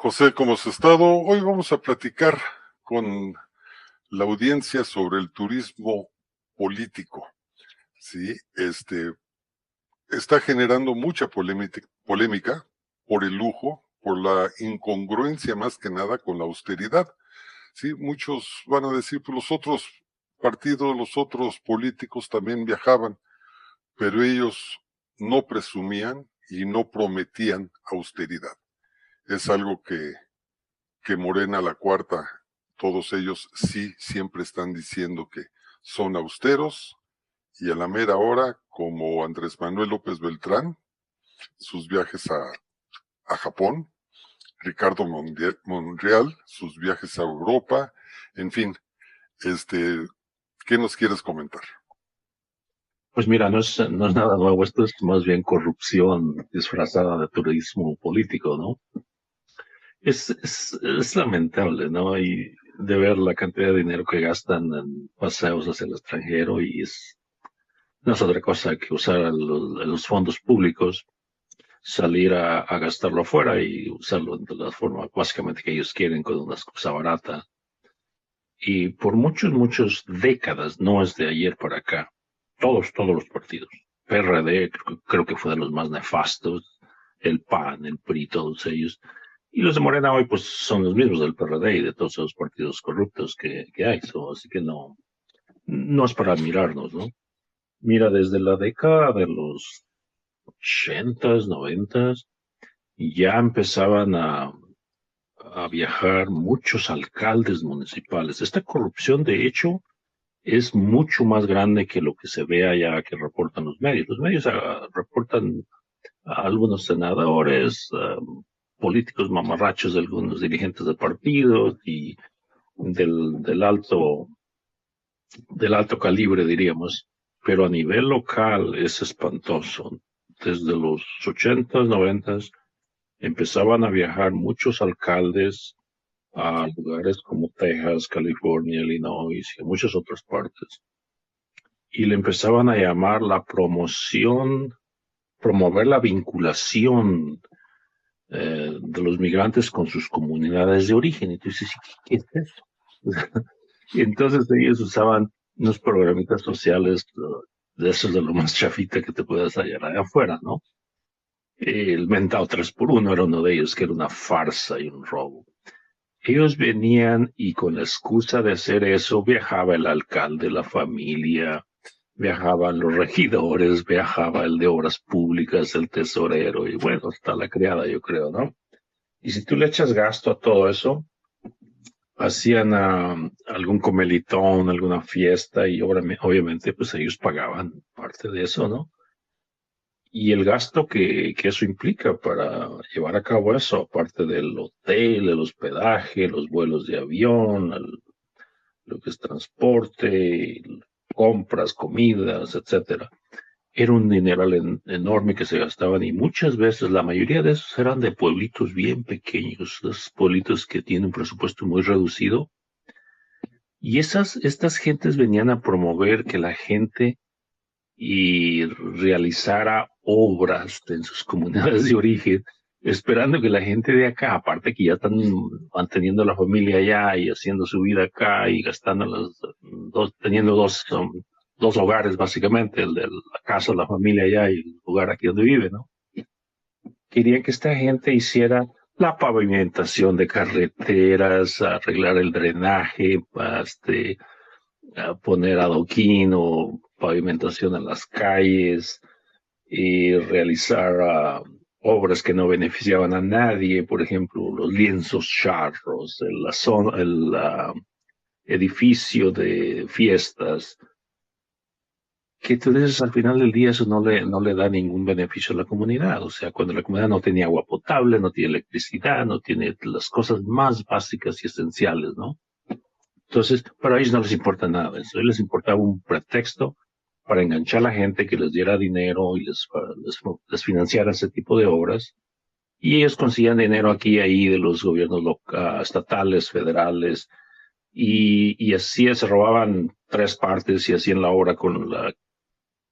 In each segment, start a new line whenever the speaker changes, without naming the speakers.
José, ¿cómo has estado? Hoy vamos a platicar con la audiencia sobre el turismo político. Sí, está generando mucha polémica por el lujo, por la incongruencia más que nada con la austeridad. Sí, muchos van a decir, pues los otros partidos, los otros políticos también viajaban, pero ellos no presumían y no prometían austeridad. Es algo que Morena, la cuarta, todos ellos sí siempre están diciendo que son austeros y a la mera hora, como Andrés Manuel López Beltrán, sus viajes a Japón, Ricardo Monreal, sus viajes a Europa, en fin, ¿qué nos quieres comentar?
Pues mira, no es nada nuevo, esto es más bien corrupción disfrazada de turismo político, ¿no? Es lamentable, ¿no? Y de ver la cantidad de dinero que gastan en paseos hacia el extranjero y no es otra cosa que usar los fondos públicos, salir a gastarlo afuera y usarlo de la forma básicamente que ellos quieren con una excusa barata. Y por muchas décadas, no es de ayer para acá, todos los partidos. PRD creo que fue de los más nefastos, el PAN, el PRI, todos ellos. Y los de Morena hoy pues son los mismos del PRD y de todos esos partidos corruptos que hay. Así que no es para admirarnos, ¿no? Mira, desde la década de los 80s, 90s, ya empezaban a viajar muchos alcaldes municipales. Esta corrupción, de hecho, es mucho más grande que lo que se ve allá que reportan los medios. Los medios reportan a algunos senadores, políticos mamarrachos de algunos dirigentes de partidos y del alto calibre, diríamos. Pero a nivel local es espantoso. Desde los 80s, 90s empezaban a viajar muchos alcaldes a lugares como Texas, California, Illinois y muchas otras partes. Y le empezaban a llamar la promover la vinculación de los migrantes con sus comunidades de origen. Y tú dices, ¿qué es eso? Y entonces ellos usaban unos programitas sociales de esos de lo más chafita que te puedas hallar allá afuera, ¿no? El mentado 3x1 era uno de ellos, que era una farsa y un robo. Ellos venían y con la excusa de hacer eso viajaba el alcalde, la familia, viajaban los regidores, viajaba el de obras públicas, el tesorero y bueno, hasta la criada, yo creo, ¿no? Y si tú le echas gasto a todo eso, hacían algún comelitón, alguna fiesta y obviamente pues ellos pagaban parte de eso, ¿no? Y el gasto que eso implica para llevar a cabo eso, aparte del hotel, el hospedaje, los vuelos de avión, lo que es transporte, compras, comidas, etcétera. Era un dineral enorme que se gastaban y muchas veces la mayoría de esos eran de pueblitos bien pequeños, esos pueblitos que tienen un presupuesto muy reducido. Y estas gentes venían a promover que la gente y realizara obras en sus comunidades de origen, esperando que la gente de acá, aparte que ya están manteniendo la familia allá y haciendo su vida acá y gastando teniendo dos hogares básicamente, el de la casa, la familia allá y el lugar aquí donde vive, ¿no? Querían que esta gente hiciera la pavimentación de carreteras, arreglar el drenaje, a poner adoquín o pavimentación en las calles y realizar obras que no beneficiaban a nadie, por ejemplo, los lienzos charros, el edificio de fiestas, que tú dices al final del día eso no le da ningún beneficio a la comunidad. O sea, cuando la comunidad no tiene agua potable, no tiene electricidad, no tiene las cosas más básicas y esenciales, ¿no? Entonces, para ellos no les importa nada de eso. A ellos les importaba un pretexto para enganchar a la gente que les diera dinero y les financiara ese tipo de obras. Y ellos conseguían dinero aquí y ahí de los gobiernos estatales, federales, y así se robaban tres partes y hacían la obra con la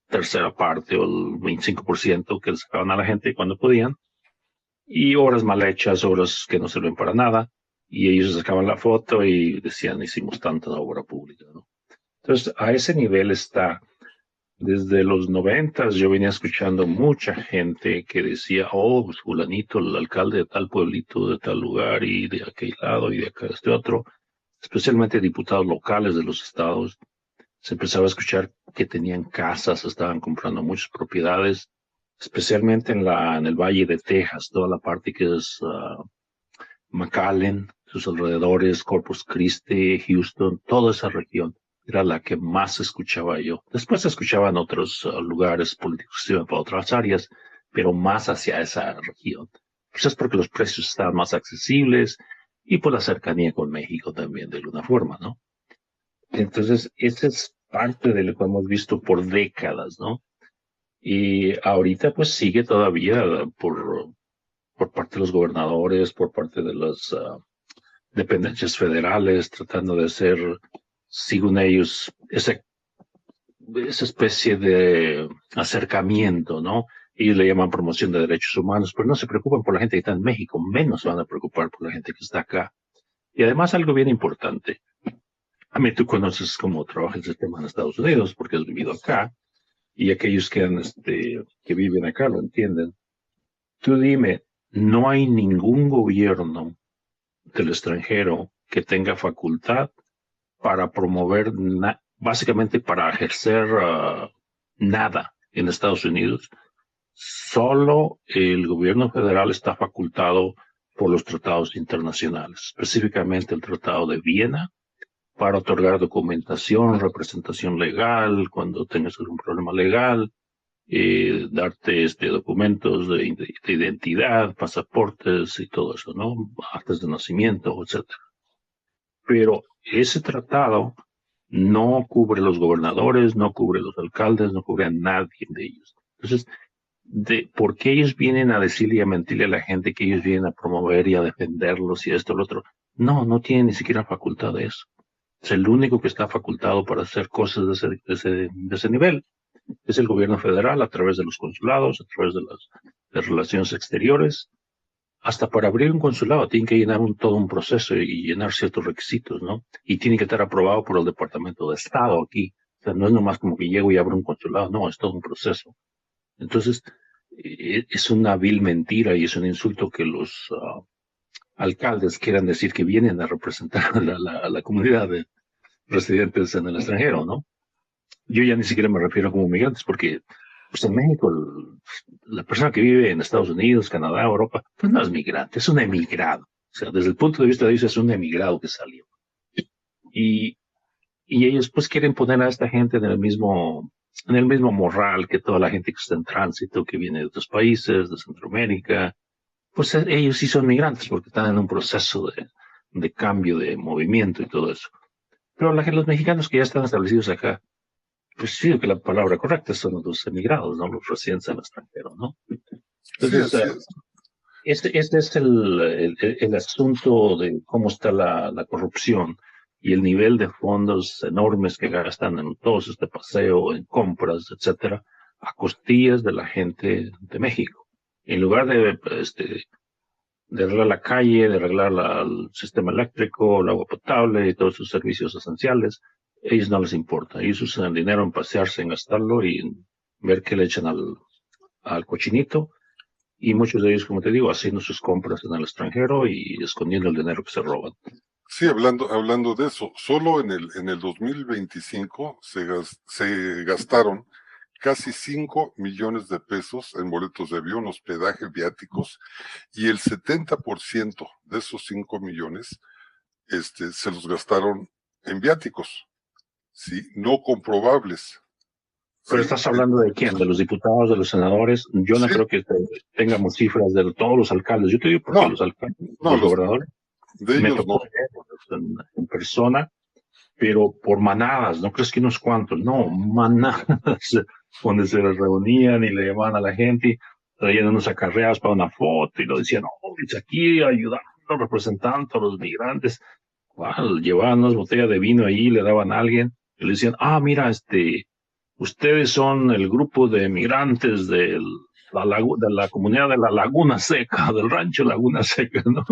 tercera parte o el 25% que les sacaban a la gente cuando podían. y obras mal hechas, obras que no sirven para nada, y ellos sacaban la foto y decían, hicimos tanta obra pública, ¿no? Entonces, a ese nivel está. Desde los 90 yo venía escuchando mucha gente que decía, oh, pues fulanito, el alcalde de tal pueblito, de tal lugar, y de aquel lado, y de acá, de este otro, especialmente diputados locales de los estados. Se empezaba a escuchar que tenían casas, estaban comprando muchas propiedades, especialmente en el Valle de Texas, toda la parte que es McAllen, sus alrededores, Corpus Christi, Houston, toda esa región era la que más escuchaba yo. Después se escuchaban otros lugares políticos que iban para otras áreas, pero más hacia esa región. Pues es porque los precios estaban más accesibles y por la cercanía con México también, de alguna forma, ¿no? Entonces, esa es parte de lo que hemos visto por décadas, ¿no? Y ahorita pues sigue todavía por parte de los gobernadores, por parte de las dependencias federales, tratando de hacer, según ellos, esa especie de acercamiento, ¿no? Ellos le llaman promoción de derechos humanos, pero no se preocupan por la gente que está en México, menos se van a preocupar por la gente que está acá. Y además algo bien importante, a mí tú conoces cómo trabaja el sistema en Estados Unidos, porque has vivido acá, y aquellos que viven acá lo entienden. Tú dime, no hay ningún gobierno del extranjero que tenga facultad para promover, básicamente para ejercer nada en Estados Unidos. Solo el gobierno federal está facultado por los tratados internacionales, específicamente el Tratado de Viena, para otorgar documentación, representación legal, cuando tengas algún problema legal, darte documentos de identidad, pasaportes y todo eso, ¿no? Actas de nacimiento, etcétera. Pero ese tratado no cubre los gobernadores, no cubre los alcaldes, no cubre a nadie de ellos. Entonces, ¿por qué ellos vienen a decirle y a mentirle a la gente que ellos vienen a promover y a defenderlos y esto y lo otro? No, no tienen ni siquiera facultad de eso. Es el único que está facultado para hacer cosas de ese nivel. Es el gobierno federal a través de los consulados, a través de relaciones exteriores. Hasta para abrir un consulado tienen que llenar todo un proceso y llenar ciertos requisitos, ¿no? Y tiene que estar aprobado por el Departamento de Estado aquí. O sea, no es nomás como que llego y abro un consulado, no, es todo un proceso. Entonces, es una vil mentira y es un insulto que los alcaldes quieran decir que vienen a representar a la comunidad de residentes en el extranjero, ¿no? Yo ya ni siquiera me refiero como migrantes porque pues en México la persona que vive en Estados Unidos, Canadá, Europa, pues no es migrante, es un emigrado. O sea, desde el punto de vista de ellos es un emigrado que salió. Y, y ellos pues quieren poner a esta gente en el mismo morral que toda la gente que está en tránsito, que viene de otros países, de Centroamérica. Pues ellos sí son migrantes porque están en un proceso de cambio de movimiento y todo eso. Pero los mexicanos que ya están establecidos acá, pues sí, que la palabra correcta son los emigrados, ¿no? Los residentes al extranjero, ¿no?
Sí,
Entonces,
así es.
este es el asunto de cómo está la corrupción y el nivel de fondos enormes que gastan en todo este paseo, en compras, etcétera, a costillas de la gente de México. En lugar de arreglar la calle, de arreglar el sistema eléctrico, el agua potable y todos sus servicios esenciales, ellos no les importa. Ellos usan el dinero en pasearse, en gastarlo y en ver qué le echan al cochinito. Y muchos de ellos, como te digo, haciendo sus compras en el extranjero y escondiendo el dinero que se roban.
Sí, hablando de eso, solo en el 2025 se gastaron casi 5 millones de pesos en boletos de avión, hospedaje, viáticos, y el 70% de esos 5 millones se los gastaron en viáticos, ¿sí? No comprobables,
Pero
¿sí?
estás hablando de quién, de los diputados, de los senadores. Yo no
Sí,
creo que tengamos cifras de todos los alcaldes. Yo te digo porque
no,
los alcaldes,
no,
los gobernadores,
de
me
ellos no.
tocó verlos en persona, pero por manadas, no crees que unos cuantos, no, manadas, donde se reunían y le llamaban a la gente, traían unos acarreados para una foto y lo decían, oh, pues aquí ayudando, representando a los migrantes. Wow, llevaban unas botellas de vino ahí, le daban a alguien y le decían, ah, mira, ustedes son el grupo de migrantes del de la comunidad de la Laguna Seca, del rancho Laguna Seca, ¿no?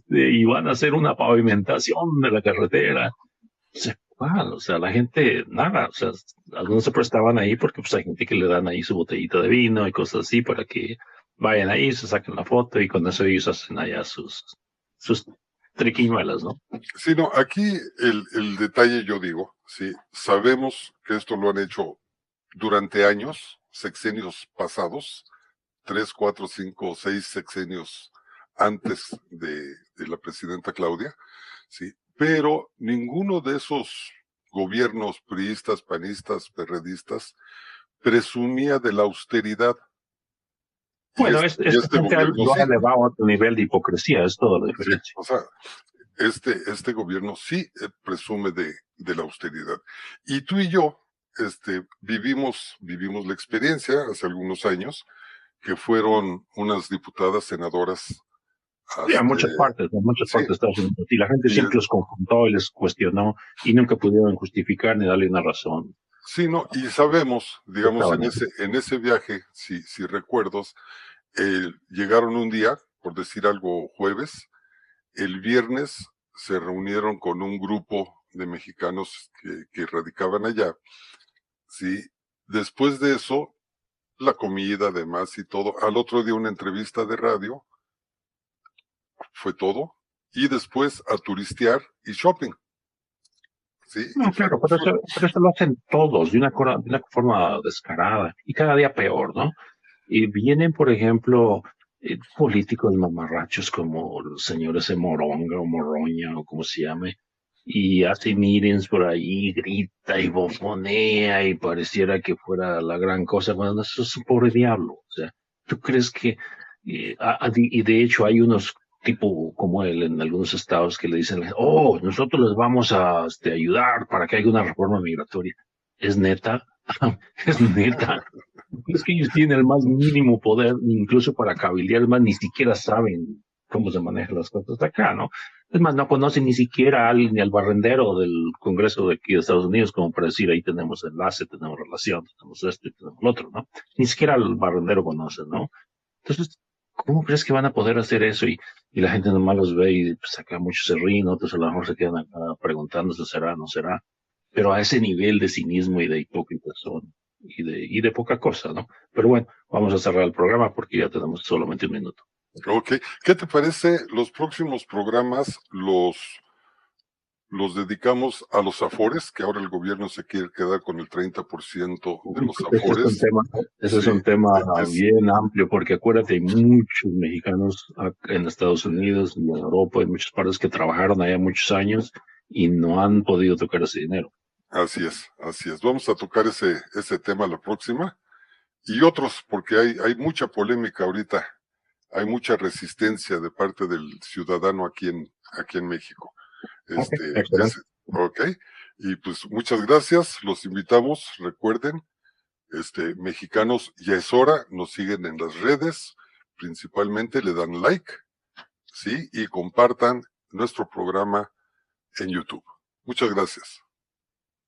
Y van a hacer una pavimentación de la carretera. O sea, la gente, nada, o sea, algunos se prestaban ahí porque pues hay gente que le dan ahí su botellita de vino y cosas así para que vayan ahí, se saquen la foto y con eso ellos hacen allá sus triquiñuelas, ¿no?
Sí, no, aquí el detalle yo digo, sí, sabemos que esto lo han hecho durante años, sexenios pasados, 3, 4, 5, 6 sexenios antes de la presidenta Claudia, sí, pero ninguno de esos gobiernos priistas, panistas, perredistas presumía de la austeridad.
Bueno,
Y
esta
este
gente
gobierno
lo ha
sí,
elevado a otro nivel de hipocresía, es toda la
sí,
diferencia.
o sea, este gobierno sí presume de la austeridad. Y tú y yo, vivimos la experiencia hace algunos años, que fueron unas diputadas senadoras,
Sí,
este,
a muchas
sí,
partes de Estados Unidos. Y la gente
y
siempre los confrontó y les cuestionó y nunca pudieron justificar ni darle una razón.
sí, no, y sabemos, digamos,
Estaban ahí.
en ese viaje, si recuerdas, llegaron un día, por decir algo, jueves, el viernes se reunieron con un grupo de mexicanos que radicaban allá, sí, después de eso, la comida, además y todo, al otro día una entrevista de radio, fue todo, y después a turistear y shopping, sí, y
No, claro, pero eso lo hacen todos de una forma descarada y cada día peor, ¿no? Y vienen, por ejemplo, políticos mamarrachos como el señor ese Moronga o Moroña o como se llame, y hace meetings por ahí, grita y bofonea y pareciera que fuera la gran cosa. Bueno, eso es un pobre diablo. O sea, ¿tú crees que, y de hecho hay unos tipo como él en algunos estados que le dicen, oh, nosotros les vamos a ayudar para que haya una reforma migratoria? ¿Es neta? ¿Es neta? Es que ellos tienen el más mínimo poder, incluso para cabildear, es más, ni siquiera saben cómo se manejan las cosas de acá, ¿no? Es más, no conocen ni siquiera ni al barrendero del Congreso de aquí de Estados Unidos, como para decir, ahí tenemos enlace, tenemos relación, tenemos esto y tenemos lo otro, ¿no? Ni siquiera al barrendero conocen, ¿no? Entonces, ¿cómo crees que van a poder hacer eso? Y la gente nomás los ve y pues acá muchos se ríen, otros a lo mejor se quedan acá preguntándose, ¿será, no será? Pero a ese nivel de cinismo y de hipócritas son, y de poca cosa, ¿no? Pero bueno, vamos a cerrar el programa porque ya tenemos solamente un minuto.
ok. ¿Qué te parece? Los próximos programas los dedicamos a los afores, que ahora el gobierno se quiere quedar con el 30% de los afores.
Ese es
Sí,
un tema
es,
bien amplio, porque acuérdate, hay muchos mexicanos en Estados Unidos y en Europa, hay muchas partes que trabajaron allá muchos años y no han podido tocar ese dinero.
así es, así es. Vamos a tocar ese tema la próxima. Y otros, porque hay mucha polémica ahorita, hay mucha resistencia de parte del ciudadano aquí en México.
Ok,
Este,
excelente.
ok. Y pues muchas gracias, los invitamos, recuerden, mexicanos, ya es hora, nos siguen en las redes, principalmente le dan like, sí, y compartan nuestro programa en YouTube. Muchas gracias.